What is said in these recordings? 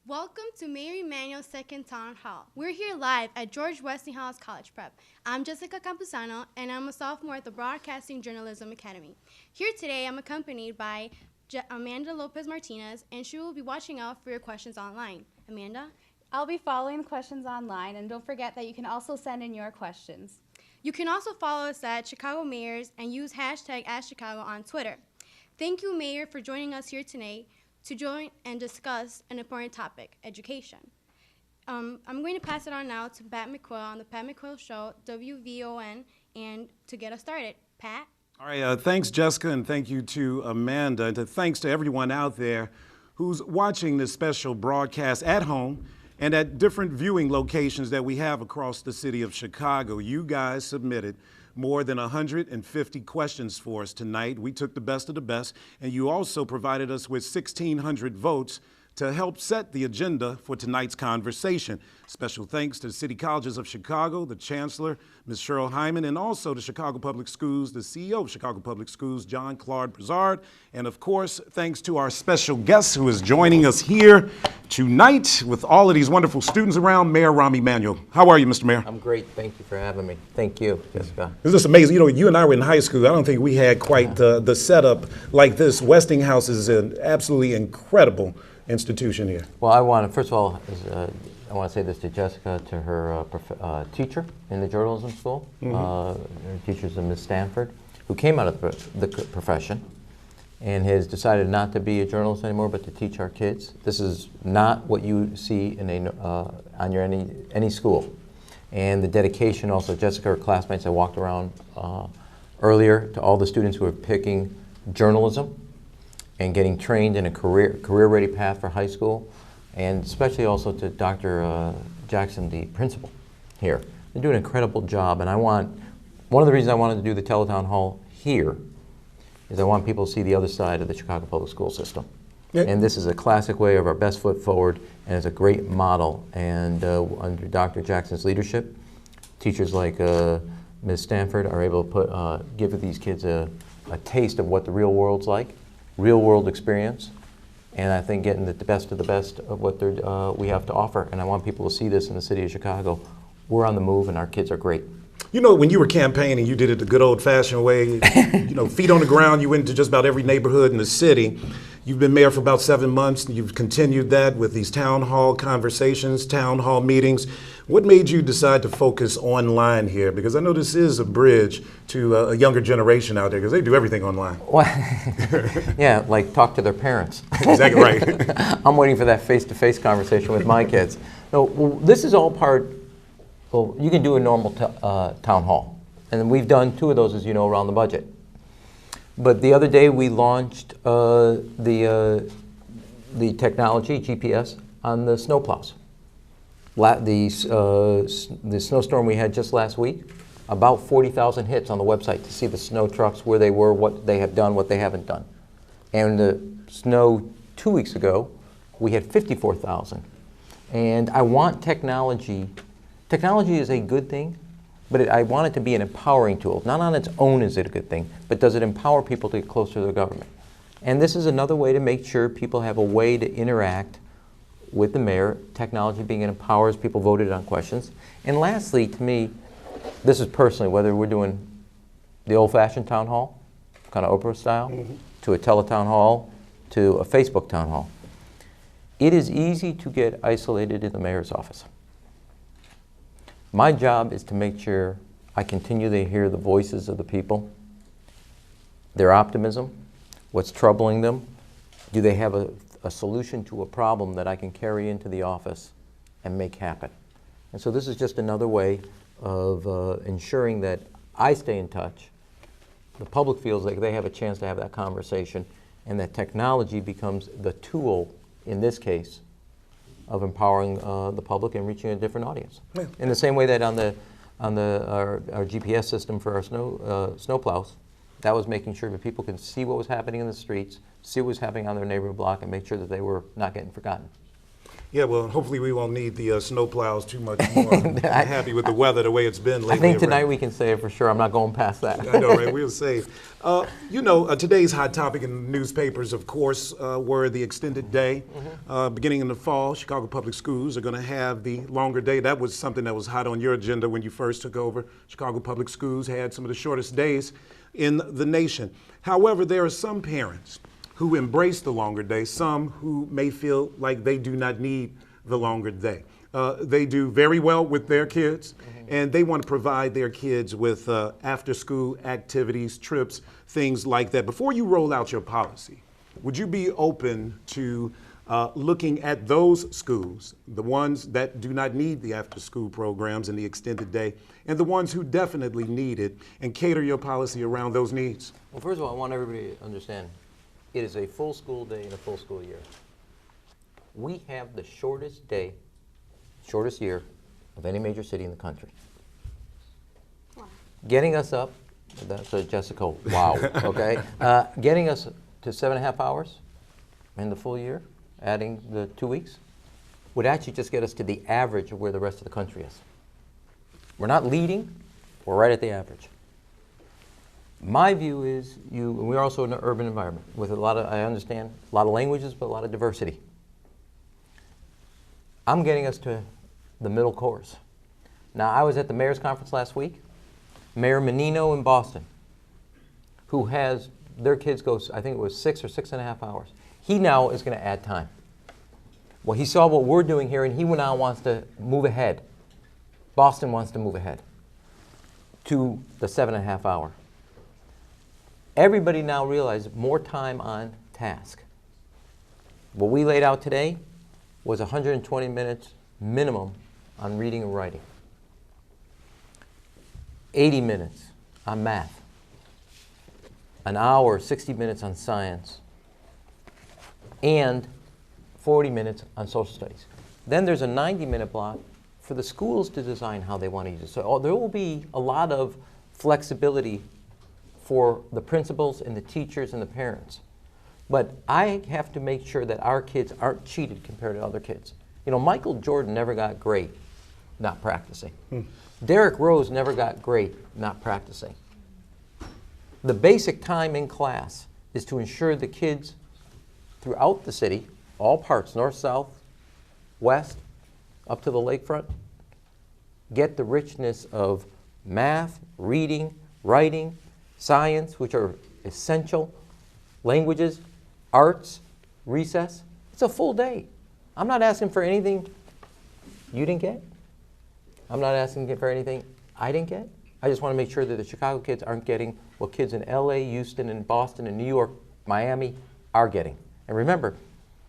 Welcome to Mayor Emanuel's second town hall. We're here live at George Westinghouse College Prep. I'm Jessica Campuzano, and I'm a sophomore at the Broadcasting Journalism Academy. Here today, I'm accompanied by Amanda Lopez Martinez, and she will be watching out for your questions online. Amanda? I'll be following the questions online, and don't forget that you can also send in your questions. You can also follow us at Chicago Mayors and use hashtag #AskChicago on Twitter. Thank you, Mayor, for joining us here today to join and discuss an important topic, education. I'm going to pass it on now to Pat McQuill on the Pat McQuill Show, WVON, and to get us started. Pat? All right, thanks, Jessica, and thank you to Amanda, and thanks to everyone out there who's watching this special broadcast at home and at different viewing locations that we have across the city of Chicago. You guys submitted more than 150 questions for us tonight. We took the best of the best, and you also provided us with 1,600 votes to help set the agenda for tonight's conversation. Special thanks to the City Colleges of Chicago, the Chancellor, Ms. Cheryl Hyman, and also the Chicago Public Schools, the CEO of Chicago Public Schools, John Claude Brizard. And of course, thanks to our special guest who is joining us here tonight with all of these wonderful students around, Mayor Rahm Emanuel. How are you, Mr. Mayor? I'm great. Thank you for having me. Thank you, Jessica. This is amazing. You know, you and I were in high school. I don't think we had quite the setup like this. Westinghouse is an absolutely incredible institution here. Well, I want to, first of all, I want to say this to Jessica, to her teacher in the journalism school. Her teacher's Ms. Stanford, who came out of the profession and has decided not to be a journalist anymore, but to teach our kids. This is not what you see in on your any school. And the dedication also, Jessica, her classmates, I walked around earlier to all the students who are picking journalism and getting trained in a career-ready path for high school, and especially also to Dr. Jackson, the principal here. They do an incredible job, and one of the reasons I wanted to do the Teletown Hall here is I want people to see the other side of the Chicago public school system. Yep. And this is a classic way of our best foot forward, and it's a great model. And under Dr. Jackson's leadership, teachers like Ms. Stanford are able to give these kids a taste of what the real world's like, real world experience, and I think getting the best of what we have to offer. And I want people to see this in the city of Chicago. We're on the move, and our kids are great. You know, when you were campaigning, you did it the good old-fashioned way. You know, feet on the ground. You went to just about every neighborhood in the city. You've been mayor for about 7 months. You've continued that with these town hall conversations, town hall meetings. What made you decide to focus online here? Because I know this is a bridge to a younger generation out there, because they do everything online. Well, yeah, like talk to their parents. Exactly right. I'm waiting for that face-to-face conversation with my kids. No, well, this is all part. Well, you can do a normal town hall, and we've done 2 of those, as you know, around the budget. But the other day we launched the technology, GPS, on the snowplows. The snowstorm we had just last week, about 40,000 hits on the website to see the snow trucks, where they were, what they have done, what they haven't done. And the snow 2 weeks ago, we had 54,000. And I want technology. Technology is a good thing, but I want it to be an empowering tool. Not on its own is it a good thing, but does it empower people to get closer to their government? And this is another way to make sure people have a way to interact with the mayor, technology being it empowers people voted on questions. And lastly, to me, this is personally, whether we're doing the old-fashioned town hall, kind of Oprah style, to a teletown hall, to a Facebook town hall, it is easy to get isolated in the mayor's office. My job is to make sure I continue to hear the voices of the people, their optimism, what's troubling them. Do they have a solution to a problem that I can carry into the office and make happen? And so this is just another way of ensuring that I stay in touch. The public feels like they have a chance to have that conversation, and that technology becomes the tool, in this case, of empowering the public and reaching a different audience. Yeah. In the same way that on our GPS system for our snowplows, that was making sure that people can see what was happening in the streets, see what was happening on their neighborhood block, and make sure that they were not getting forgotten. Yeah, well, hopefully we won't need the snow plows too much more. I'm happy with the weather, the way it's been lately. I think tonight around. we can say it for sure. I'm not going past that. I know, right? We'll save. Today's hot topic in the newspapers, of course, were the extended day. Beginning in the fall, Chicago Public Schools are going to have the longer day. That was something that was hot on your agenda when you first took over. Chicago Public Schools had some of the shortest days in the nation. However, there are some parents who embrace the longer day, some who may feel like they do not need the longer day. They do very well with their kids, and they want to provide their kids with after-school activities, trips, things like that. Before you roll out your policy, would you be open to looking at those schools, the ones that do not need the after-school programs and the extended day, and the ones who definitely need it, and cater your policy around those needs? Well, first of all, I want everybody to understand, it is a full school day and a full school year. We have the shortest day, shortest year of any major city in the country. Wow. Getting us up, that's a Jessica, wow, okay? Getting us to 7.5 hours in the full year, adding the 2 weeks, would actually just get us to the average of where the rest of the country is. We're not leading, we're right at the average. My view is and we're also in an urban environment with a lot of, I understand, a lot of languages, but a lot of diversity. I'm getting us to the middle course. Now, I was at the mayor's conference last week. Mayor Menino in Boston, who has their kids go, I think it was 6 or 6.5 hours. He now is going to add time. Well, he saw what we're doing here, and he now wants to move ahead. Boston wants to move ahead to the 7.5 hour. Everybody now realizes more time on task. What we laid out today was 120 minutes minimum on reading and writing. 80 minutes on math. An hour, 60 minutes on science. And 40 minutes on social studies. Then there's a 90-minute block for the schools to design how they want to use it. So there will be a lot of flexibility for the principals and the teachers and the parents. But I have to make sure that our kids aren't cheated compared to other kids. You know, Michael Jordan never got great not practicing. Derrick Rose never got great not practicing. The basic time in class is to ensure the kids throughout the city, all parts, north, south, west, up to the lakefront, get the richness of math, reading, writing, science, which are essential, languages, arts, recess. It's a full day. I'm not asking for anything you didn't get. I'm not asking for anything I didn't get. I just want to make sure that the Chicago kids aren't getting what kids in LA, Houston, and Boston, and New York, Miami are getting. And remember,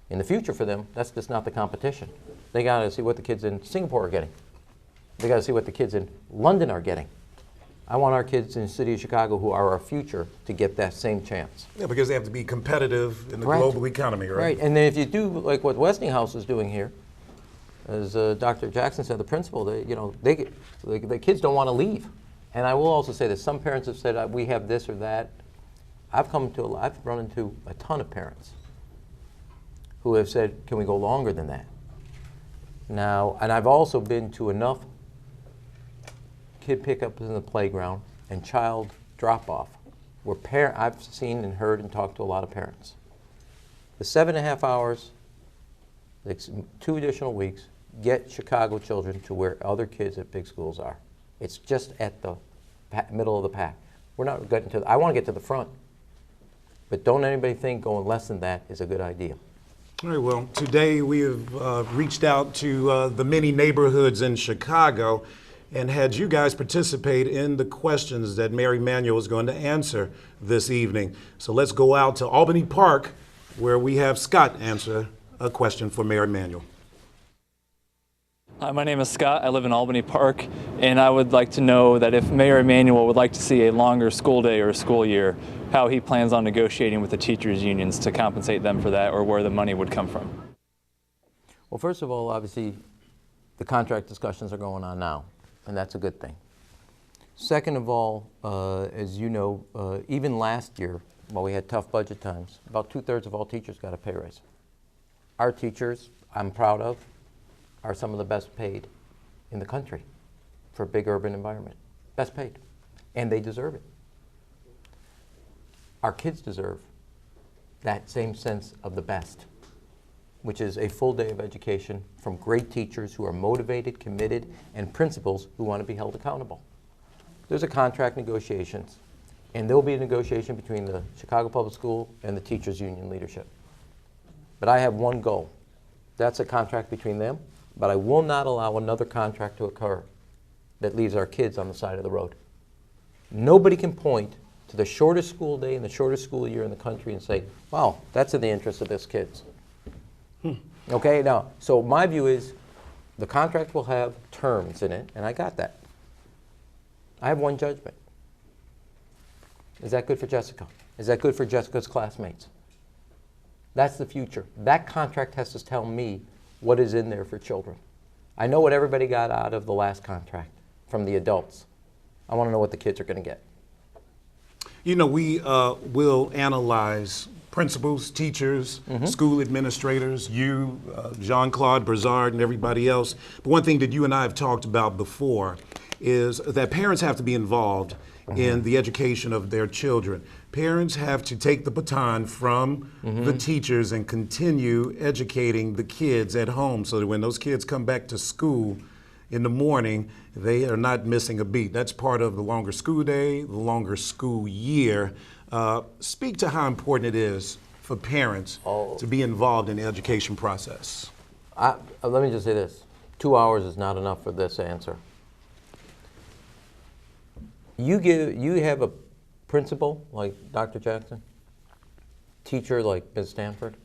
in the future for them, that's just not the competition. They got to see what the kids in Singapore are getting. They got to see what the kids in London are getting. I want our kids in the city of Chicago, who are our future, to get that same chance. Yeah, because they have to be competitive in the Correct. global economy, right? Right, and then if you do like what Westinghouse is doing here, as Dr. Jackson said, the principal, the kids don't want to leave. And I will also say that some parents have said, we have this or that. I've run into a ton of parents who have said, can we go longer than that? Now, and I've also been to enough kid pickups in the playground and child drop-off where I've seen and heard and talked to a lot of parents. The 7.5 hours, the 2 additional weeks, get Chicago children to where other kids at big schools are. It's just at the middle of the pack. We're not getting to I want to get to the front, but don't anybody think going less than that is a good idea. All right, well, today we have reached out to the many neighborhoods in Chicago and had you guys participate in the questions that Mayor Emanuel is going to answer this evening. So let's go out to Albany Park, where we have Scott answer a question for Mayor Emanuel. Hi, my name is Scott. I live in Albany Park, and I would like to know that if Mayor Emanuel would like to see a longer school day or school year, how he plans on negotiating with the teachers' unions to compensate them for that, or where the money would come from. Well, first of all, obviously, the contract discussions are going on now, and that's a good thing. Second of all, as you know, even last year, while we had tough budget times, about 2/3 of all teachers got a pay raise. Our teachers, I'm proud of, are some of the best paid in the country for a big urban environment. Best paid. And they deserve it. Our kids deserve that same sense of the best, which is a full day of education from great teachers who are motivated, committed, and principals who want to be held accountable. There's a contract negotiations, and there will be a negotiation between the Chicago Public School and the teachers union leadership. But I have one goal. That's a contract between them, but I will not allow another contract to occur that leaves our kids on the side of the road. Nobody can point to the shortest school day and the shortest school year in the country and say, wow, that's in the interest of this kids. Okay, now, so my view is the contract will have terms in it, and I got that. I have one judgment. Is that good for Jessica? Is that good for Jessica's classmates? That's the future. That contract has to tell me what is in there for children. I know what everybody got out of the last contract from the adults. I want to know what the kids are going to get. You know, we will analyze principals, teachers, school administrators, you, Jean-Claude Brizard, and everybody else. But one thing that you and I have talked about before is that parents have to be involved in the education of their children. Parents have to take the baton from the teachers and continue educating the kids at home so that when those kids come back to school in the morning, they are not missing a beat. That's part of the longer school day, the longer school year. Speak to how important it is for parents to be involved in the education process. Let me just say this. 2 hours is not enough for this answer. You have a principal like Dr. Jackson, teacher like Ms. Stanford,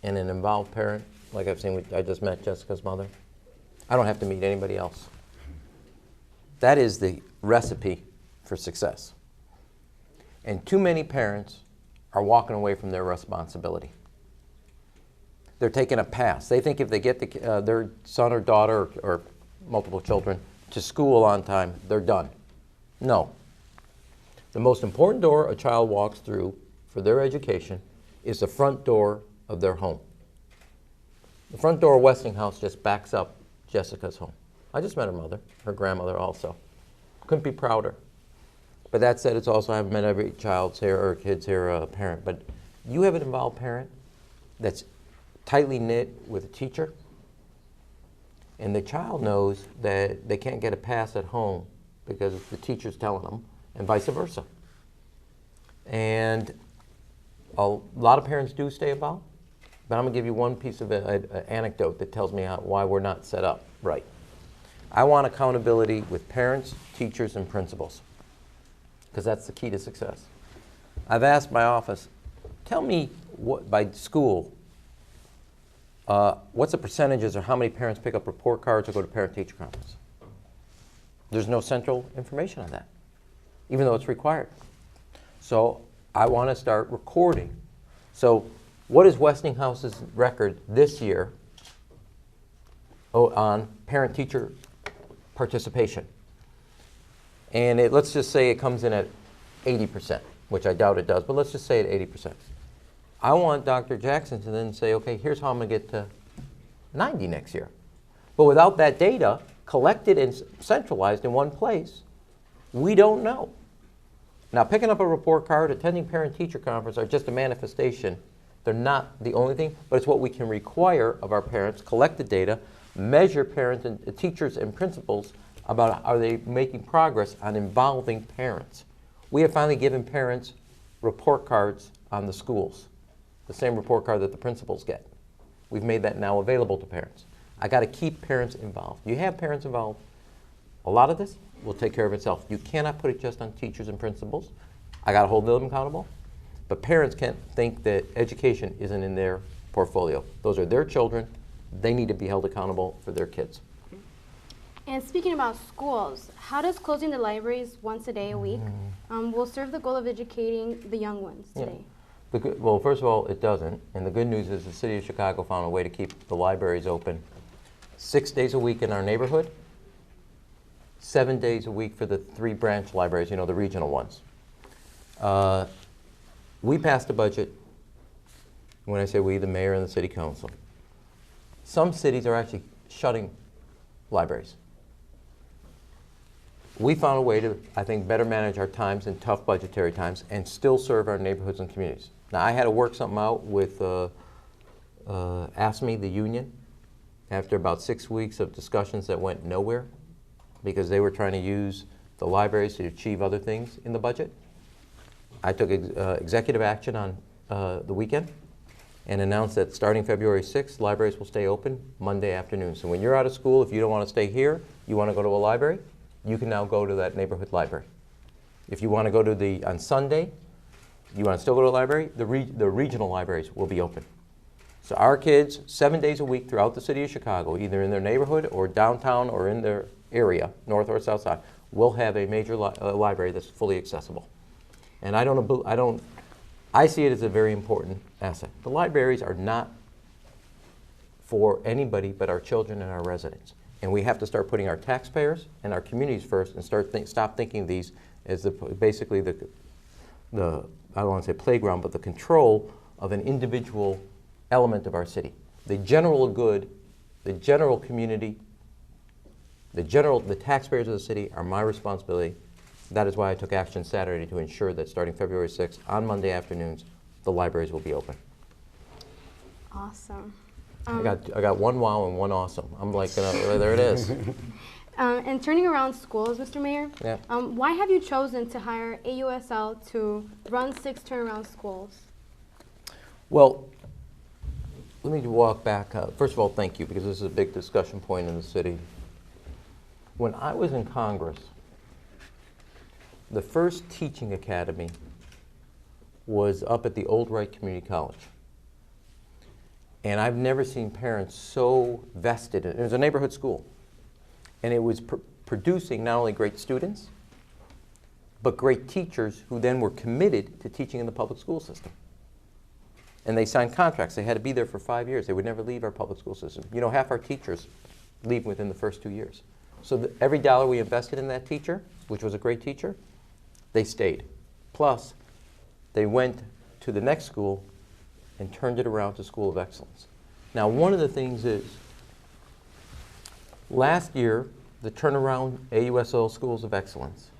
and an involved parent like I've seen. I just met Jessica's mother. I don't have to meet anybody else. That is the recipe for success. And too many parents are walking away from their responsibility. They're taking a pass. They think if they get their son or daughter or multiple children to school on time, they're done. No. The most important door a child walks through for their education is the front door of their home. The front door of Westinghouse just backs up Jessica's home. I just met her mother, her grandmother also. Couldn't be prouder. But that said, it's also, I haven't met every child's here or kid's here parent, but you have an involved parent that's tightly knit with a teacher, and the child knows that they can't get a pass at home because the teacher's telling them, and vice versa. And a lot of parents do stay involved, but I'm going to give you one piece of an anecdote that tells me why we're not set up right. I want accountability with parents, teachers, and principals, because that's the key to success. I've asked my office, tell me what, by school, what's the percentages or how many parents pick up report cards or go to parent-teacher conference? There's no central information on that, even though it's required. So I want to start recording. So what is Westinghouse's record this year on parent-teacher participation? And let's just say it comes in at 80%, which I doubt it does, but let's just say at 80%. I want Dr. Jackson to then say, okay, here's how I'm going to get to 90 next year. But without that data collected and centralized in one place, we don't know. Now, picking up a report card, attending parent-teacher conference are just a manifestation. They're not the only thing, but it's what we can require of our parents, collect the data, measure parents and teachers and principals about are they making progress on involving parents. We have finally given parents report cards on the schools, the same report card that the principals get. We've made that now available to parents. I got to keep parents involved. You have parents involved, a lot of this will take care of itself. You cannot put it just on teachers and principals. I got to hold them accountable. But parents can't think that education isn't in their portfolio. Those are their children. They need to be held accountable for their kids. And speaking about schools, how does closing the libraries once a day a week will serve the goal of educating the young ones today? Well, first of all, it doesn't. And the good news is the city of Chicago found a way to keep the libraries open 6 days a week in our neighborhood, 7 days a week for the 3 branch libraries, you know, the regional ones. We passed a budget, when I say we, the mayor and the city council. Some cities are actually shutting libraries. We found a way to, I think, better manage our times in tough budgetary times and still serve our neighborhoods and communities. Now, I had to work something out with ASME, the union, after about 6 weeks of discussions that went nowhere because they were trying to use the libraries to achieve other things in the budget. I took executive action on the weekend and announced that starting February 6th, libraries will stay open Monday afternoon. So when you're out of school, if you don't want to stay here, you want to go to a library, you can now go to that neighborhood library. If you want to go to on Sunday, you want to still go to the library, the regional libraries will be open. So our kids, 7 days a week throughout the city of Chicago, either in their neighborhood or downtown or in their area, north or south side, will have a major library that's fully accessible. And I see it as a very important asset. The libraries are not for anybody but our children and our residents. And we have to start putting our taxpayers and our communities first and stop thinking of these as basically the I don't want to say playground, but the control of an individual element of our city. The general good, the general community, the taxpayers of the city are my responsibility. That is why I took action Saturday to ensure that starting February 6th, on Monday afternoons, the libraries will be open. Awesome. I got one wow and one awesome. I'm like, there it is. And turning around schools, Mr. Mayor, Yeah. why have you chosen to hire AUSL to run 6 turnaround schools? Well, let me walk back. First of all, thank you, because this is a big discussion point in the city. When I was in Congress, the first teaching academy was up at the Old Wright Community College. And I've never seen parents so vested in it. It was a neighborhood school. And it was producing not only great students, but great teachers who then were committed to teaching in the public school system. And they signed contracts. They had to be there for 5 years. They would never leave our public school system. You know, half our teachers leave within the first 2 years. So every dollar we invested in that teacher, which was a great teacher, they stayed. Plus, they went to the next school and turned it around to School of Excellence. Now, one of the things is, last year, the turnaround AUSL Schools of Excellence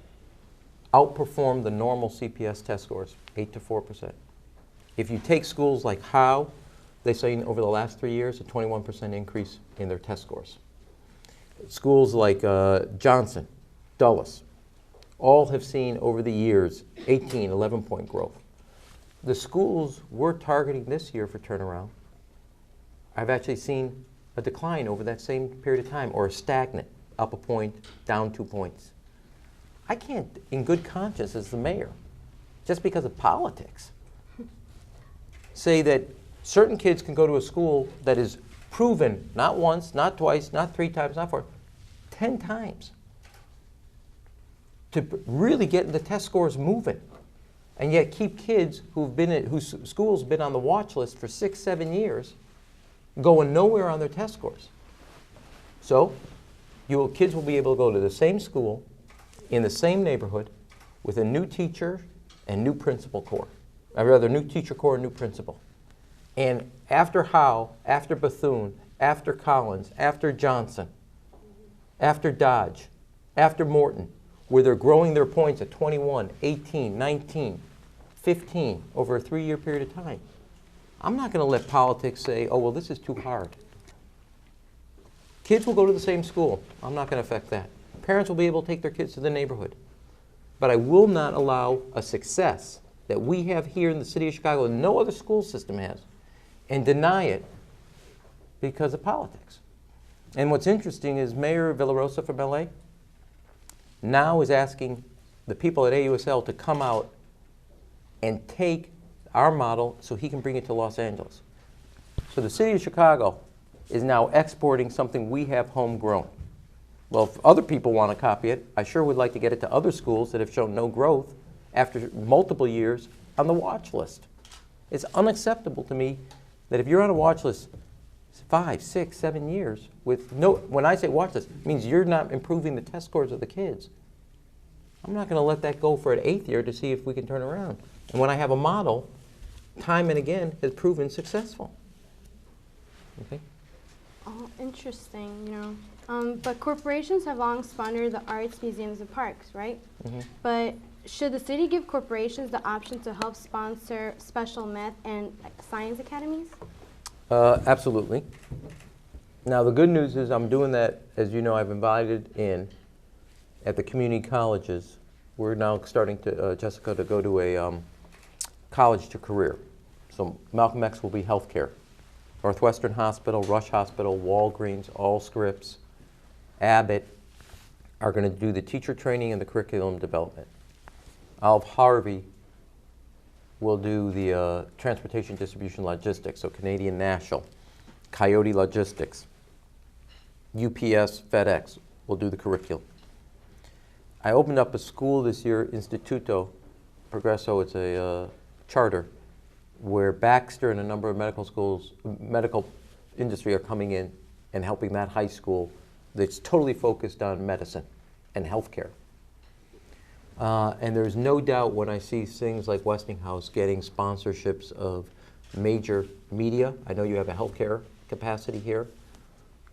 outperformed the normal CPS test scores, 8 to 4%. If you take schools like Howe, they say over the last 3 years, a 21% increase in their test scores. Schools like Johnson, Dulles, all have seen over the years 18, 11-point growth. The schools we're targeting this year for turnaround, I've actually seen a decline over that same period of time, or a stagnant, up a point, down 2 points. I can't, in good conscience as the mayor, just because of politics, say that certain kids can go to a school that is proven not once, not twice, not 3 times, not 4, 10 times to really get the test scores moving, and yet keep kids whose school's been on the watch list for 6, 7 years going nowhere on their test scores. So kids will be able to go to the same school in the same neighborhood with a new teacher and new principal corps. I'd rather new teacher corps and new principal. And after Howe, after Bethune, after Collins, after Johnson, after Dodge, after Morton, where they're growing their points at 21, 18, 19, 15 over a 3-year period of time. I'm not going to let politics say, oh, well, this is too hard. Kids will go to the same school. I'm not going to affect that. Parents will be able to take their kids to the neighborhood. But I will not allow a success that we have here in the city of Chicago and no other school system has, and deny it because of politics. And what's interesting is Mayor Villarosa from LA now is asking the people at AUSL to come out and take our model so he can bring it to Los Angeles. So the city of Chicago is now exporting something we have homegrown. Well, if other people want to copy it, I sure would like to get it to other schools that have shown no growth after multiple years on the watch list. It's unacceptable to me that if you're on a watch list 5, 6, 7 years with no, when I say watch list, it means you're not improving the test scores of the kids. I'm not going to let that go for an 8th year to see if we can turn around. And when I have a model, time and again, has proven successful. Okay? Oh, interesting, but corporations have long sponsored the arts, museums, and parks, right? But should the city give corporations the option to help sponsor special math and science academies? Absolutely. Now, the good news is I'm doing that, as you know, I've invited in at the community colleges. We're now starting to, Jessica, to go to a college to career. So Malcolm X will be healthcare. Northwestern Hospital, Rush Hospital, Walgreens, Allscripts, Abbott are going to do the teacher training and the curriculum development. Olive Harvey will do the transportation distribution logistics, so Canadian National, Coyote Logistics, UPS, FedEx will do the curriculum. I opened up a school this year, Instituto Progreso, it's a charter, where Baxter and a number of medical schools, medical industry are coming in and helping that high school that's totally focused on medicine and healthcare. And there's no doubt when I see things like Westinghouse getting sponsorships of major media, I know you have a healthcare capacity here,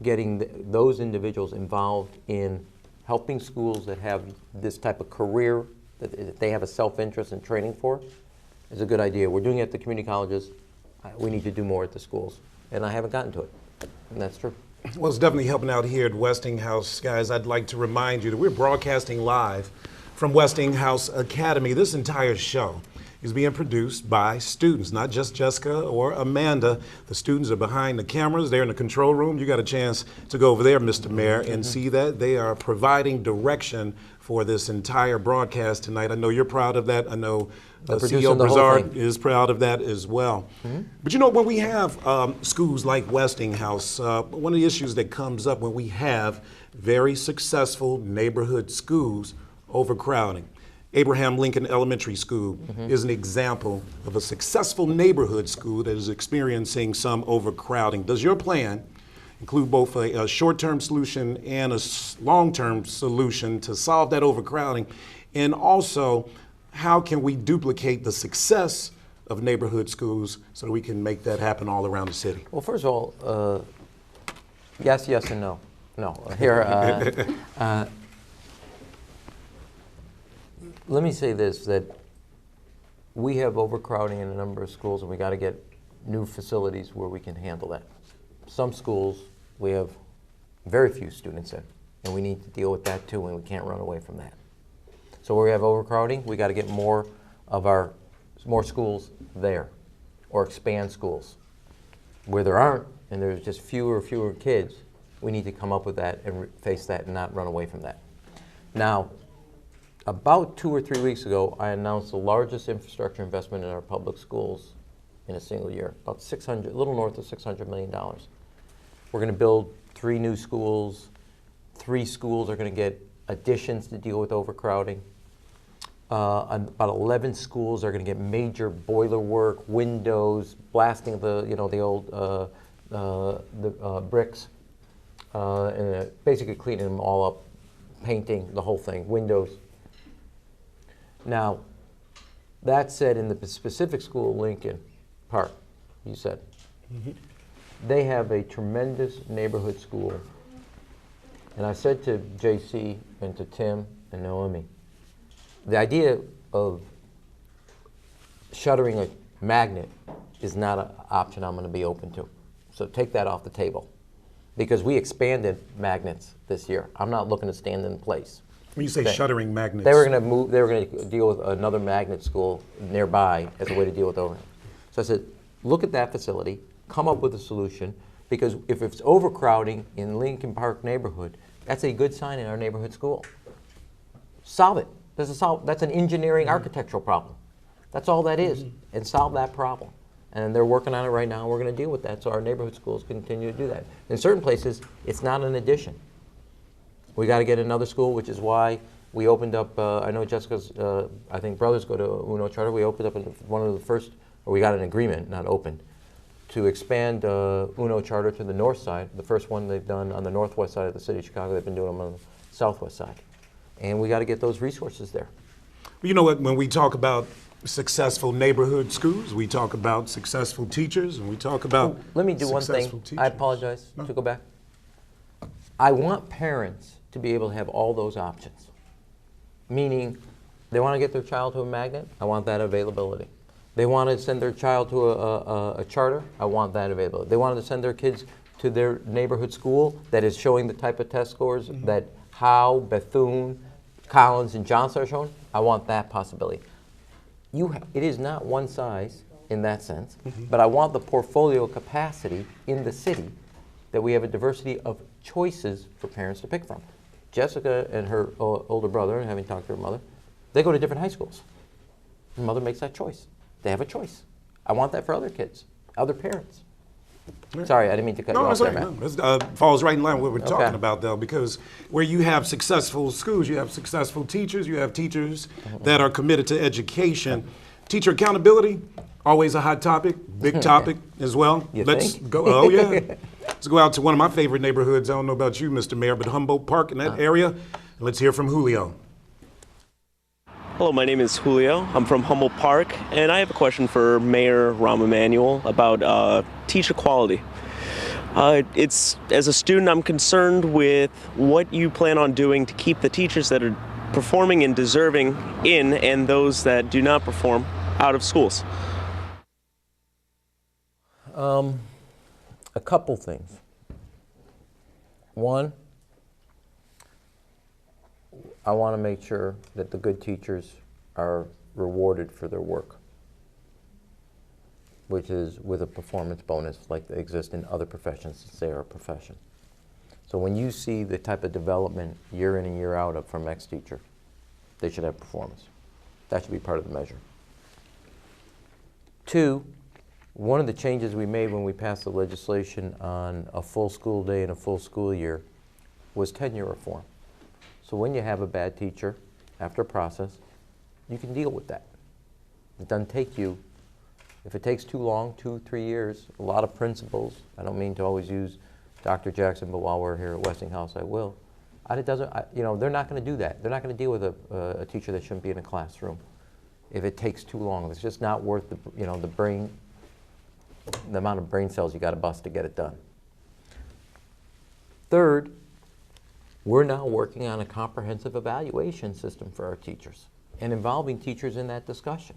getting those individuals involved in helping schools that have this type of career that they have a self-interest in training for is a good idea. We're doing it at the community colleges. We need to do more at the schools. And I haven't gotten to it. And that's true. Well, it's definitely helping out here at Westinghouse. Guys, I'd like to remind you that we're broadcasting live from Westinghouse Academy. This entire show is being produced by students, not just Jessica or Amanda. The students are behind the cameras. They're in the control room. You got a chance to go over there, Mr. Mayor, and see that. They are providing direction for this entire broadcast tonight. I know you're proud of that. I know CEO Brazard is proud of that as well. But you know, when we have schools like Westinghouse, one of the issues that comes up when we have very successful neighborhood schools, overcrowding. Abraham Lincoln Elementary School is an example of a successful neighborhood school that is experiencing some overcrowding. Does your plan include both a short-term solution and a long-term solution to solve that overcrowding? And also, how can we duplicate the success of neighborhood schools so that we can make that happen all around the city? Well, first of all, yes, yes, and no. No. Here, let me say this, that we have overcrowding in a number of schools, and we got to get new facilities where we can handle that. Some schools, we have very few students in, and we need to deal with that too, and we can't run away from that. So where we have overcrowding, we got to get more schools there, or expand schools. Where there aren't, and there's just fewer kids, we need to come up with that and face that and not run away from that. Now, about 2 or 3 weeks ago, I announced the largest infrastructure investment in our public schools in a single year, about a little north of $600 million. We're going to build 3 new schools. 3 schools are going to get additions to deal with overcrowding. About 11 schools are going to get major boiler work, windows, blasting of the old bricks, and basically cleaning them all up, painting the whole thing, windows. Now, that said, in the specific school, Lincoln Park, you said, they have a tremendous neighborhood school. And I said to JC and to Tim and Naomi, the idea of shuttering a magnet is not an option I'm going to be open to. So take that off the table. Because we expanded magnets this year. I'm not looking to stand in place. When you say shuttering magnets, they were going to move. They were going to deal with another magnet school nearby as a way to deal with overcrowding. So I said, look at that facility, come up with a solution, because if it's overcrowding in Lincoln Park neighborhood, that's a good sign in our neighborhood school. Solve it. That's an engineering architectural problem. That's all that is, and solve that problem. And they're working on it right now, and we're going to deal with that so our neighborhood schools continue to do that. In certain places, it's not an addition. We got to get another school, which is why we opened up, I know Jessica's, I think brothers go to UNO Charter. We opened up one of the first, or we got an agreement, not open, to expand UNO Charter to the north side. The first one they've done on the northwest side of the city of Chicago. They've been doing them on the southwest side. And we got to get those resources there. You know what, when we talk about successful neighborhood schools, we talk about successful teachers, and we talk about Let me do one successful thing. teachers. I apologize to go back. I want parents to be able to have all those options. Meaning, they want to get their child to a magnet, I want that availability. They want to send their child to a charter, I want that availability. They wanted to send their kids to their neighborhood school that is showing the type of test scores that Howe, Bethune, Collins, and Johnson are showing, I want that possibility. It is not one size in that sense, but I want the portfolio capacity in the city that we have a diversity of choices for parents to pick from. Jessica and her older brother, having talked to her mother, they go to different high schools. Her mother makes that choice. They have a choice. I want that for other kids, other parents. Sorry, I didn't mean to cut you off there, Matt. This falls right in line with what we're talking about, though, because where you have successful schools, you have successful teachers, you have teachers that are committed to education. Teacher accountability, always a hot topic, big topic as well. Let's go. Oh yeah, let's go out to one of my favorite neighborhoods. I don't know about you, Mr. Mayor, but Humboldt Park in that area. And let's hear from Julio. Hello, my name is Julio. I'm from Humboldt Park, and I have a question for Mayor Rahm Emanuel about teacher quality. As a student, I'm concerned with what you plan on doing to keep the teachers that are performing and deserving in and those that do not perform out of schools. A couple things. One, I want to make sure that the good teachers are rewarded for their work, which is with a performance bonus like they exist in other professions since they are a profession. So when you see the type of development year in and year out from ex-teacher, they should have performance. That should be part of the measure. Two, one of the changes we made when we passed the legislation on a full school day and a full school year was tenure reform. So when you have a bad teacher, after a process, you can deal with that. It doesn't take you, if it takes too long, 2, 3 years, a lot of principals, I don't mean to always use Dr. Jackson, but while we're here at Westinghouse, I will. They're not going to do that. They're not going to deal with a teacher that shouldn't be in a classroom if it takes too long. It's just not worth the amount of brain cells you got to bust to get it done. Third, we're now working on a comprehensive evaluation system for our teachers and involving teachers in that discussion.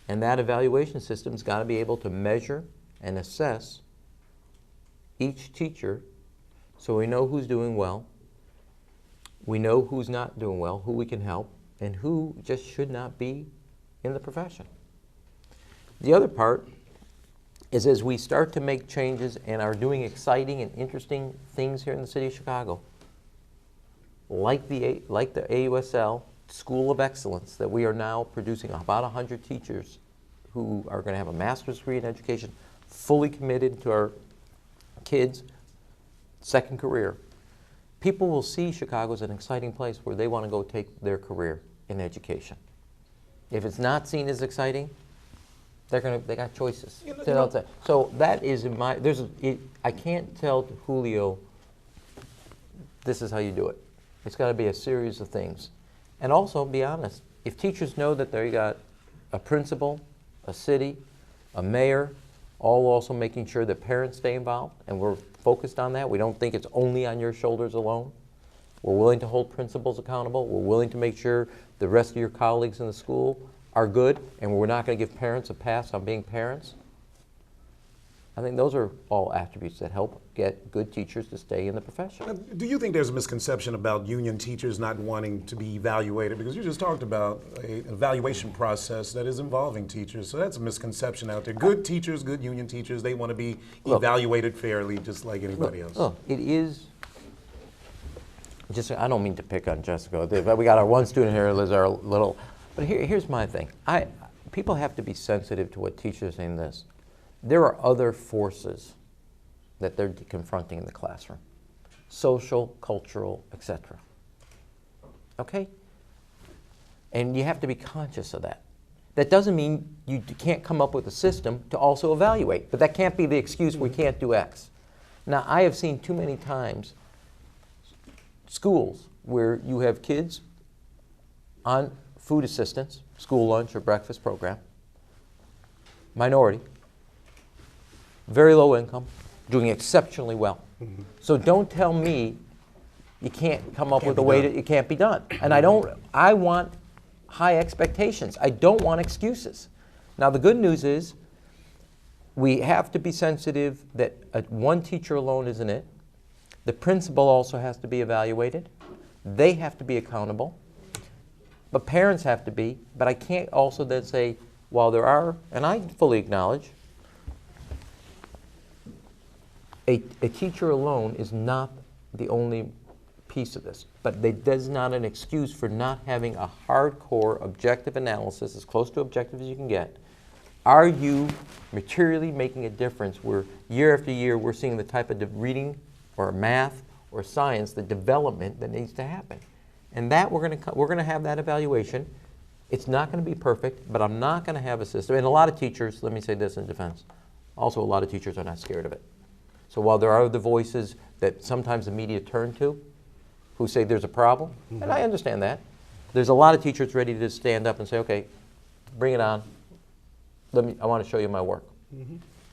And that evaluation system's got to be able to measure and assess each teacher so we know who's doing well, we know who's not doing well, who we can help, and who just should not be in the profession. The other part is as we start to make changes and are doing exciting and interesting things here in the city of Chicago, like the AUSL School of Excellence, that we are now producing about 100 teachers who are going to have a master's degree in education, fully committed to our kids' second career. People will see Chicago as an exciting place where they want to go take their career in education. If it's not seen as exciting, they got choices. So that is in my, I can't tell Julio, this is how you do it. It's got to be a series of things. And also, be honest, if teachers know that they got a principal, a city, a mayor, all also making sure that parents stay involved, and we're focused on that. We don't think it's only on your shoulders alone. We're willing to hold principals accountable. We're willing to make sure the rest of your colleagues in the school are good, and we're not going to give parents a pass on being parents. I think those are all attributes that help get good teachers to stay in the profession. Do you think there's a misconception about union teachers not wanting to be evaluated? Because you just talked about an evaluation process that is involving teachers, so that's a misconception out there. Good teachers, good union teachers, they want to be evaluated fairly just like anybody else. Look, it is, I don't mean to pick on Jessica, but we got our one student here, Liz, our little, but here's my thing. People have to be sensitive to what teachers are saying this. There are other forces that they're confronting in the classroom. Social, cultural, etc. Okay? And you have to be conscious of that. That doesn't mean you can't come up with a system to also evaluate, but that can't be the excuse we can't do X. Now, I have seen too many times schools where you have kids on food assistance, school lunch or breakfast program. Minority, very low income, doing exceptionally well. So don't tell me you can't come up with a way that it can't be done. And I want high expectations. I don't want excuses. Now the good news is we have to be sensitive that one teacher alone isn't it. The principal also has to be evaluated. They have to be accountable. But parents have to be. But I can't also then say, while there are, and I fully acknowledge, a teacher alone is not the only piece of this. But that is not an excuse for not having a hardcore objective analysis, as close to objective as you can get. Are you materially making a difference where year after year we're seeing the type of reading or math or science, the development that needs to happen? And that we're going to have that evaluation. It's not going to be perfect, but I'm not going to have a system. And a lot of teachers, let me say this in defense, also a lot of teachers are not scared of it. So while there are the voices that sometimes the media turn to, who say there's a problem, and I understand that, there's a lot of teachers ready to stand up and say, okay, bring it on. I want to show you my work.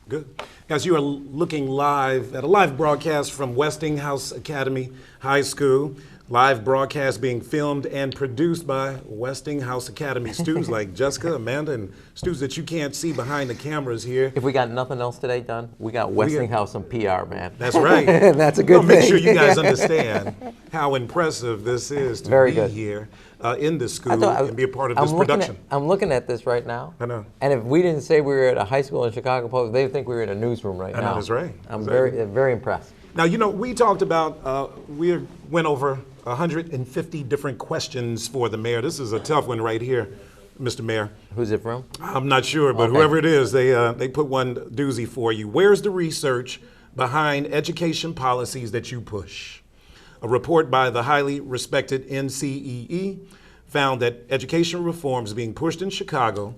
Good. Guys, you are looking live at a live broadcast from Westinghouse Academy High School. Live broadcast being filmed and produced by Westinghouse Academy students like Jessica, Amanda, and students that you can't see behind the cameras here. If we got nothing else today done, we got Westinghouse and PR, man. That's right. And that's a good thing. Make sure you guys understand how impressive this is to be here in the school and be a part of this production. I'm looking at this right now. I know. And if we didn't say we were at a high school in Chicago Public, they'd think we were in a newsroom right now. I know, that's right. I'm very impressed. Now, you know, we talked about, we went over 150 different questions for the mayor. This is a tough one right here, Mr. Mayor. Who's it from? I'm not sure, but whoever it is, they put one doozy for you. Where's the research behind education policies that you push? A report by the highly respected NCEE found that education reforms being pushed in Chicago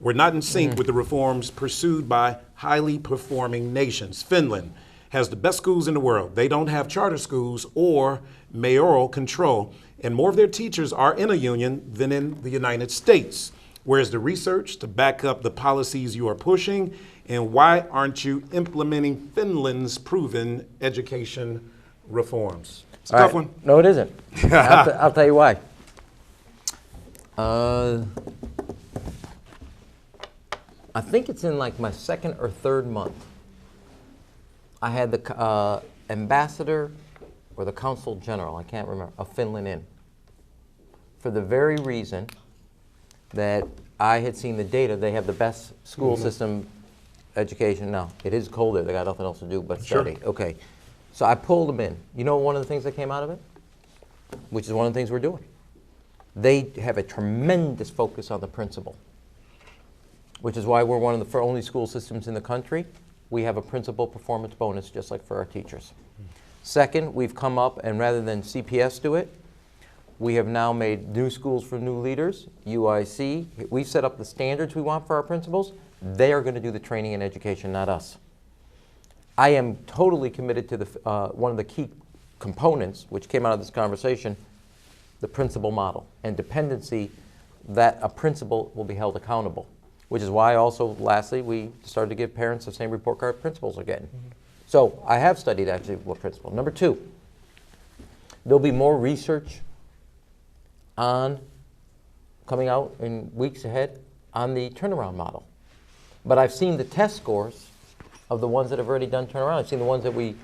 were not in sync with the reforms pursued by highly performing nations. Finland has the best schools in the world. They don't have charter schools or mayoral control, and more of their teachers are in a union than in the United States. Where's the research to back up the policies you are pushing, and why aren't you implementing Finland's proven education reforms? It's a tough one. No, it isn't. I'll tell you why. I think it's in like my second or third month. I had the ambassador or the consul general, I can't remember, of Finland in. For the very reason that I had seen the data, they have the best school system education. Now, it is cold there, they got nothing else to do but study. Okay, so I pulled them in. You know one of the things that came out of it? Which is one of the things we're doing. They have a tremendous focus on the principal, which is why we're one of the only school systems in the country. We have a principal performance bonus just like for our teachers. Second, we've come up and rather than CPS do it, we have now made new schools for new leaders, UIC. We've set up the standards we want for our principals. They are going to do the training and education, not us. I am totally committed to one of the key components which came out of this conversation, the principal model and dependency that a principal will be held accountable. Which is why also, lastly, we started to give parents the same report card principals are getting. So I have studied actually what principal. Number two, there'll be more research on coming out in weeks ahead on the turnaround model. But I've seen the test scores of the ones that have already done turnaround. I've seen the ones that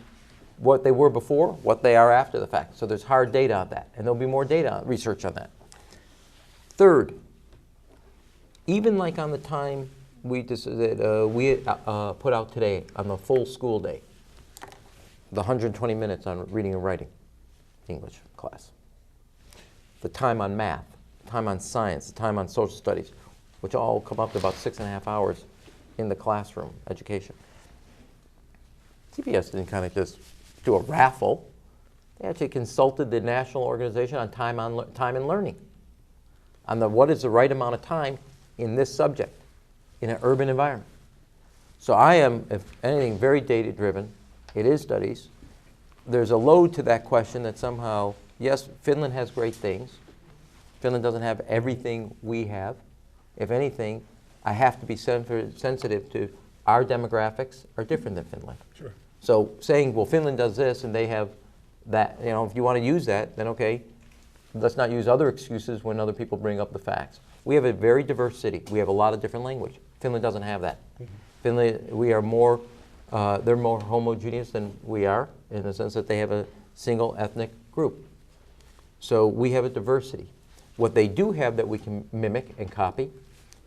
what they were before, what they are after the fact. So there's hard data on that, and there'll be more data, research on that. Third, even like on the time we put out today on the full school day, the 120 minutes on reading and writing, English class, the time on math, the time on science, the time on social studies, which all come up to about 6.5 hours in the classroom education. CPS didn't kind of just do a raffle. They actually consulted the national organization on time and learning, on what is the right amount of time in this subject in an urban environment. So I am, if anything, very data-driven. It is studies. There's a load to that question that somehow, yes, Finland has great things. Finland doesn't have everything we have. If anything, I have to be sensitive to our demographics are different than Finland. Sure. So saying, well, Finland does this and they have that, you know, if you want to use that, then okay, let's not use other excuses when other people bring up the facts. We have a very diverse city. We have a lot of different language. Finland doesn't have that. Finland, we are more, they're more homogeneous than we are in the sense that they have a single ethnic group. So we have a diversity. What they do have that we can mimic and copy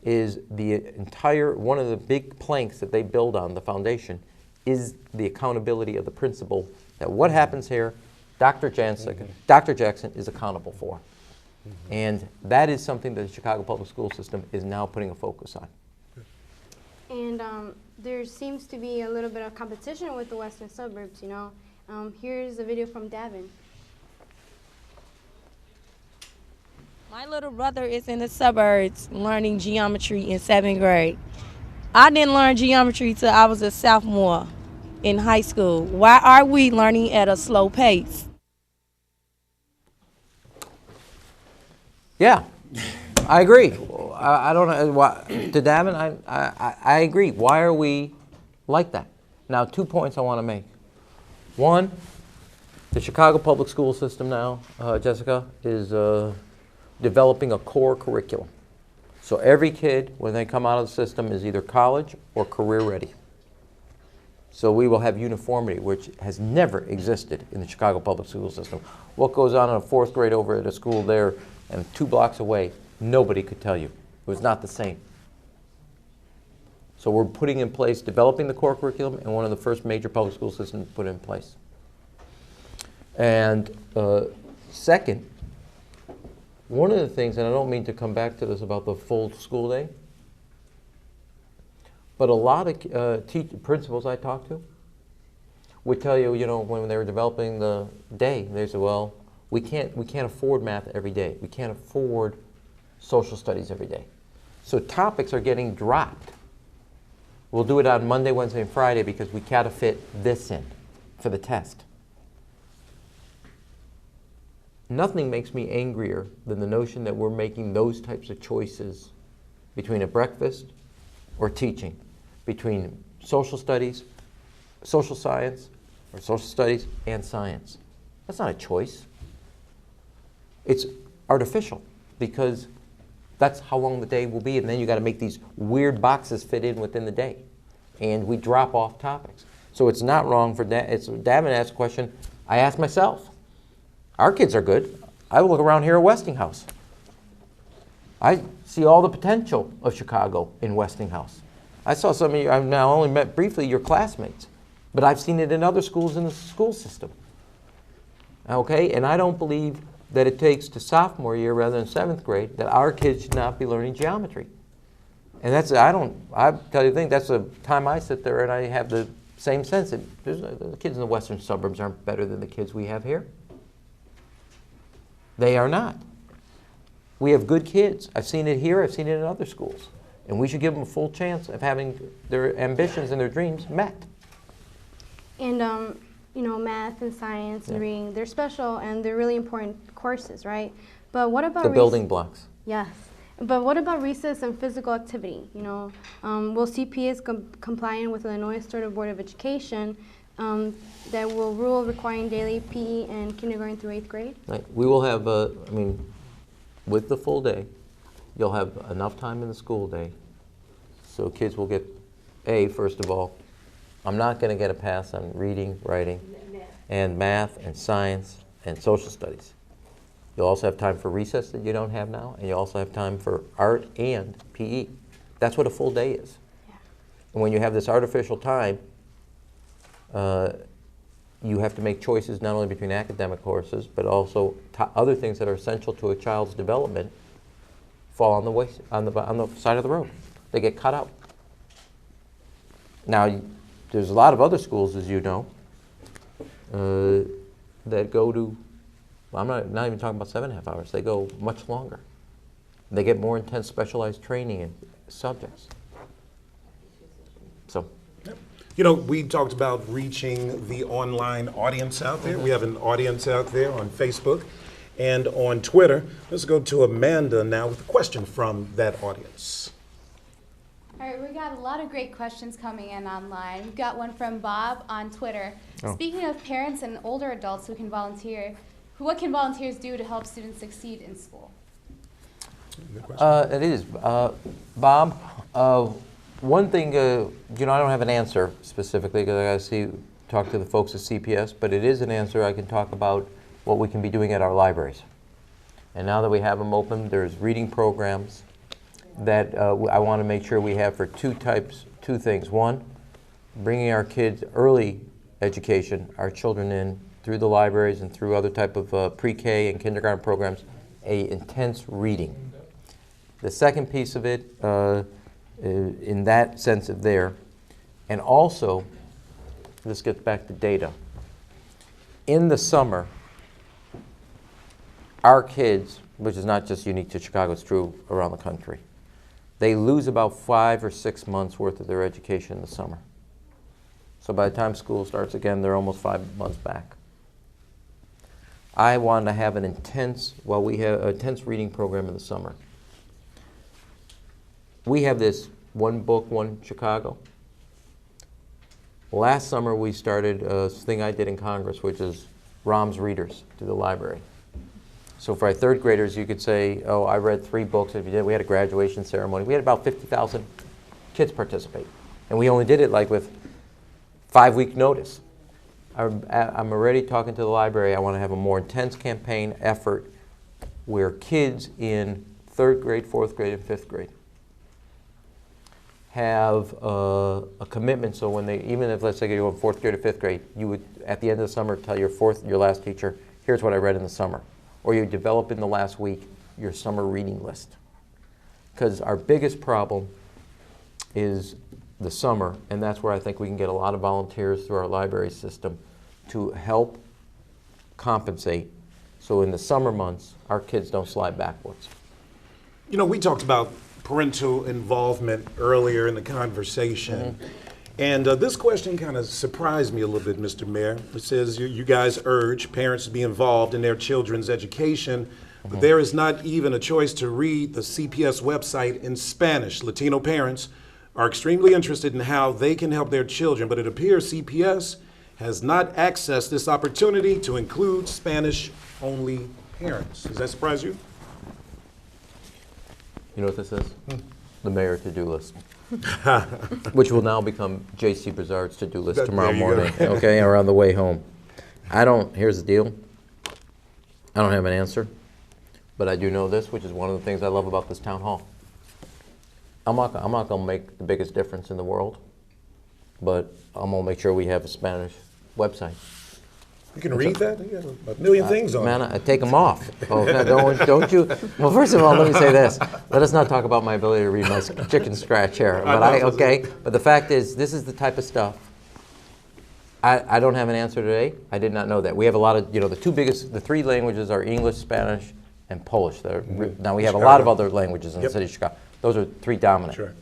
is the entire, one of the big planks that they build on, the foundation, is the accountability of the principal, that what happens here, Dr. Jackson is accountable for. And that is something that the Chicago Public School System is now putting a focus on. And there seems to be a little bit of competition with the western suburbs, you know. Here's a video from Davin. My little brother is in the suburbs learning geometry in 7th grade. I didn't learn geometry till I was a sophomore in high school. Why are we learning at a slow pace? Yeah, I agree. I don't know why. To Davin, I agree. Why are we like that? Now, 2 points I want to make. One, the Chicago Public School System now, Jessica, is developing a core curriculum. So every kid, when they come out of the system, is either college or career ready. So we will have uniformity, which has never existed in the Chicago Public School System. What goes on in a 4th grade over at a school there and 2 blocks away, nobody could tell you. It was not the same. So we're putting in place, developing the core curriculum, and one of the first major public school systems to put in place. And second, one of the things, and I don't mean to come back to this about the full school day, but a lot of principals I talk to would tell you, you know, when they were developing the day, they said, well, we can't afford math every day. We can't afford social studies every day. So topics are getting dropped. We'll do it on Monday, Wednesday, and Friday because we gotta fit this in for the test. Nothing makes me angrier than the notion that we're making those types of choices between a breakfast or teaching, between social studies, social science, or social studies and science. That's not a choice. It's artificial because that's how long the day will be, and then you got to make these weird boxes fit in within the day, and we drop off topics. So it's not wrong for Davin asked a question I asked myself. Our kids are good. I look around here at Westinghouse. I see all the potential of Chicago in Westinghouse. I saw some of you, I've now only met briefly your classmates, but I've seen it in other schools in the school system. Okay, and I don't believe that it takes to sophomore year rather than 7th grade that our kids should not be learning geometry. And that's, I tell you the thing, that's the time I sit there and I have the same sense that the kids in the western suburbs aren't better than the kids we have here. They are not. We have good kids. I've seen it here, I've seen it in other schools. And we should give them a full chance of having their ambitions and their dreams met. And you know, math and science and reading, they're special and they're really important courses, right? But what about the building blocks? Yes. But what about recess and physical activity? You know, will CPS complying with the Illinois State Board of Education that will rule requiring daily PE in kindergarten through 8th grade? Right. We will have, I mean, with the full day, you'll have enough time in the school day so kids will get, first of all, I'm not going to get a pass on reading, writing, and math, and science, and social studies. You'll also have time for recess that you don't have now, and you also have time for art and PE. That's what a full day is. Yeah. And when you have this artificial time, you have to make choices not only between academic courses, but also other things that are essential to a child's development fall on the side of the road. They get cut out. Now, there's a lot of other schools, as you know, that go to, well, I'm not even talking about 7.5 hours. They go much longer. They get more intense specialized training in subjects. So. You know, we talked about reaching the online audience out there. We have an audience out there on Facebook. and on Twitter. Let's go to Amanda now with a question from that audience. All right, we got a lot of great questions coming in online. We've got one from Bob on Twitter. Speaking of parents and older adults who can volunteer, what can volunteers do to help students succeed in school? It is. Bob, one thing, I don't have an answer specifically because I got to talk to the folks at CPS, but it is an answer. I can talk about what we can be doing at our libraries. And now that we have them open, there's reading programs that I want to make sure we have for two things. One, bringing our kids early education, our children in through the libraries and through other type of pre-K and kindergarten programs, a intense reading. The second piece of it, in that sense of there, and also, this gets back to data. In the summer, our kids, which is not just unique to Chicago, it's true around the country, they lose about 5 or 6 months worth of their education in the summer. So by the time school starts again, they're almost 5 months back. I want to have an intense, we have an intense reading program in the summer. We have this One Book, One Chicago. Last summer we started a thing I did in Congress, which is Rom's Readers to the library. So for our third graders, you could say, oh, I read 3 books. If you did, we had a graduation ceremony. We had about 50,000 kids participate. And we only did it like with 5-week notice. I'm already talking to the library. I want to have a more intense campaign effort where kids in 3rd grade, 4th grade, and 5th grade have a commitment. So when they, even if let's say you go in 4th grade or 5th grade, you would at the end of the summer tell your last teacher, here's what I read in the summer. Or you develop in the last week your summer reading list. Because our biggest problem is the summer, and that's where I think we can get a lot of volunteers through our library system to help compensate so in the summer months our kids don't slide backwards. You know, we talked about parental involvement earlier in the conversation. And this question kind of surprised me a little bit, Mr. Mayor. It says you guys urge parents to be involved in their children's education, but there is not even a choice to read the CPS website in Spanish. Latino parents are extremely interested in how they can help their children, but it appears CPS has not accessed this opportunity to include Spanish-only parents. Does that surprise you? You know what this is? The mayor to-do list. Which will now become J.C. Brizard's to-do list tomorrow morning, okay, or on the way home. Here's the deal. I don't have an answer, but I do know this, which is one of the things I love about this town hall. I'm not going to make the biggest difference in the world, but I'm going to make sure we have a Spanish website. You can read that? You got a million things on it. Man, I take them off. Oh, don't you? Well, first of all, let me say this. Let us not talk about my ability to read my chicken scratch here. But But the fact is, this is the type of stuff. I don't have an answer today. I did not know that. We have a lot of, the 3 languages are English, Spanish, and Polish. Now we have a lot of other languages in the city of Chicago. Those are 3 dominant. Sure.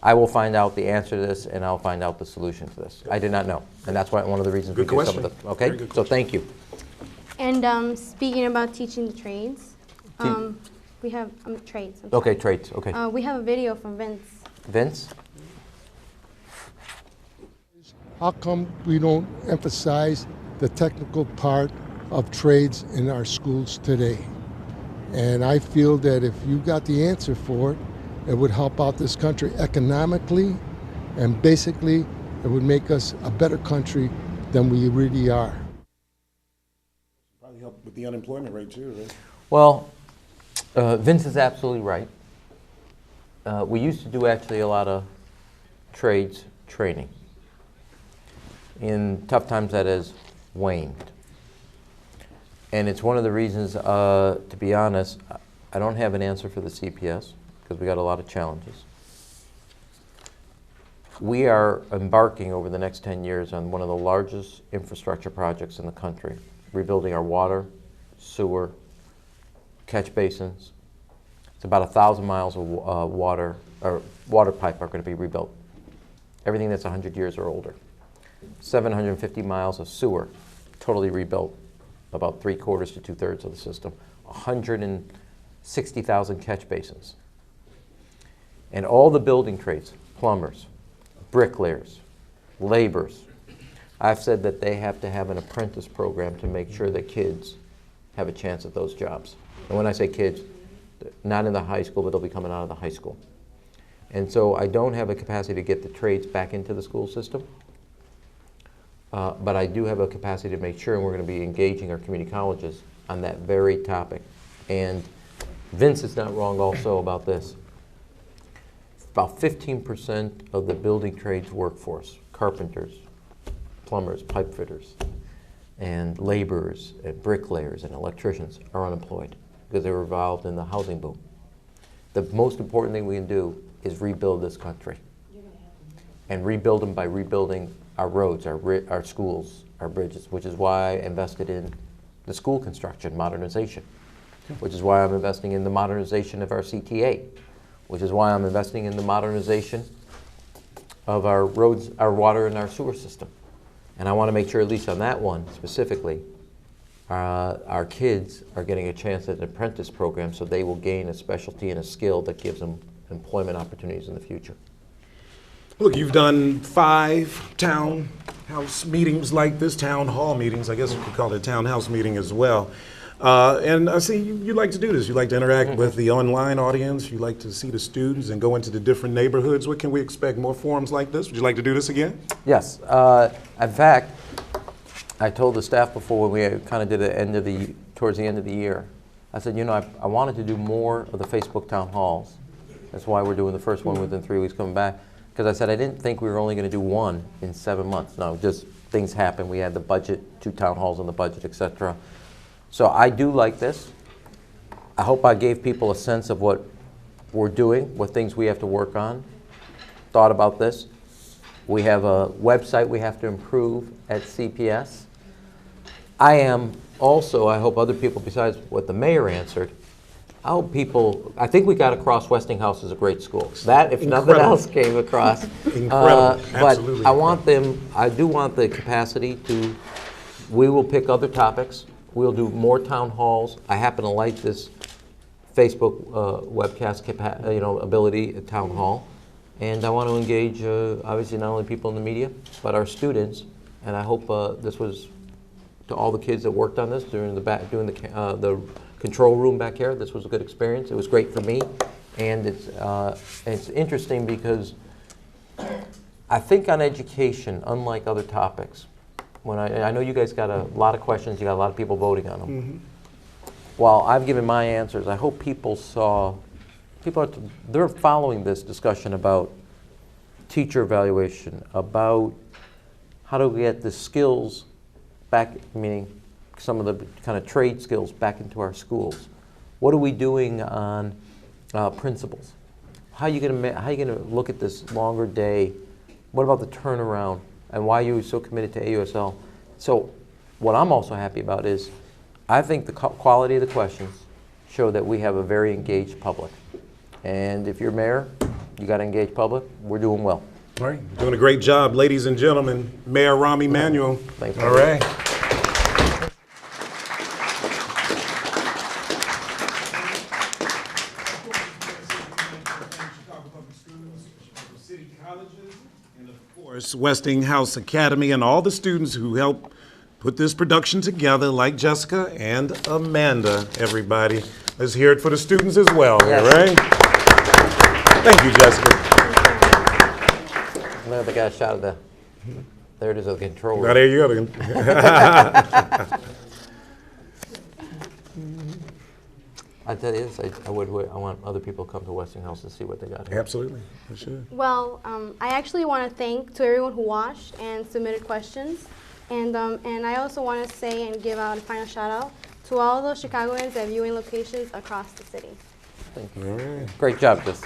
I will find out the answer to this, and I'll find out the solution to this. I did not know, and that's why one of the reasons Good we do some question. of the. Okay, Very good so thank you. And speaking about teaching the trades, we have trades. I'm Okay, sorry. trades. Okay, We have a video from Vince. Vince. How come we don't emphasize the technical part of trades in our schools today? And I feel that if you got the answer for it, it would help out this country economically, and basically it would make us a better country than we really are. Probably help with the unemployment rate too, right? Well, Vince is absolutely right. We used to do actually a lot of trades training. In tough times, that has waned. And it's one of the reasons, to be honest, I don't have an answer for the CPS because we got a lot of challenges. We are embarking over the next 10 years on one of the largest infrastructure projects in the country, rebuilding our water, sewer, catch basins. It's about 1,000 miles of water pipe are going to be rebuilt. Everything that's 100 years or older. 750 miles of sewer, totally rebuilt, about 3/4 to 2/3 of the system. 160,000 catch basins. And all the building trades, plumbers, bricklayers, laborers, I've said that they have to have an apprentice program to make sure that kids have a chance at those jobs. And when I say kids, not in the high school, but they'll be coming out of the high school. And so I don't have a capacity to get the trades back into the school system, but I do have a capacity to make sure, and we're going to be engaging our community colleges on that very topic. And Vince is not wrong also about this. About 15% of the building trades workforce, carpenters, plumbers, pipe fitters, and laborers, and bricklayers, and electricians are unemployed because they were involved in the housing boom. The most important thing we can do is rebuild this country. And rebuild them by rebuilding our roads, our schools, our bridges, which is why I invested in the school construction modernization, which is why I'm investing in the modernization of our CTA, which is why I'm investing in the modernization of our roads, our water, and our sewer system. And I want to make sure, at least on that one specifically, our kids are getting a chance at an apprentice program so they will gain a specialty and a skill that gives them employment opportunities in the future. Look, you've done 5 townhouse meetings like this, town hall meetings. I guess you could call it a townhouse meeting as well. And I see you like to do this. You like to interact with the online audience. You like to see the students and go into the different neighborhoods. What can we expect? More forums like this? Would you like to do this again? Yes. In fact, I told the staff before when we kind of did it towards the end of the year, I said, you know, I wanted to do more of the Facebook town halls. That's why we're doing the first one within 3 weeks coming back. Because I said I didn't think we were only going to do one in 7 months. No, just things happen. We had the budget, 2 town halls on the budget, etc. So I do like this. I hope I gave people a sense of what we're doing, what things we have to work on. Thought about this. We have a website we have to improve at CPS. I am also, I hope other people besides what the mayor answered, I hope people, I think we got across Westinghouse is a great school. That, if nothing else, came across. Incredible, absolutely. But I want them, I do want the capacity to, we will pick other topics. We'll do more town halls. I happen to like this Facebook webcast ability at town hall. And I want to engage, obviously, not only people in the media, but our students. And I hope this was, to all the kids that worked on this during the control room back here, this was a good experience. It was great for me. And it's interesting because I think on education, unlike other topics, when I know you guys got a lot of questions, you got a lot of people voting on them. Mm-hmm. While I've given my answers, I hope people saw, they're following this discussion about teacher evaluation, about how do we get the skills back, meaning some of the kind of trade skills back into our schools. What are we doing on principals? How are you going to look at this longer day? What about the turnaround? And why are you so committed to AUSL? So what I'm also happy about is I think the quality of the questions show that we have a very engaged public. And if you're mayor, you got to engage public. We're doing well. All right, doing a great job, ladies and gentlemen. Mayor Rahm Emanuel. Thanks. All right. Westinghouse Academy and all the students who helped put this production together, like Jessica and Amanda, everybody. Let's hear it for the students as well, yes. All right? Thank you, Jessica. I'm going to get a shot of there it is, the control room. Now, there you go. I tell you this, I want other people to come to Westinghouse to see what they got here. Absolutely, for sure. Well, I actually want to thank to everyone who watched and submitted questions, and I also want to say and give out a final shout out to all those Chicagoans at viewing locations across the city. Thank you. All right. Great job, Jess.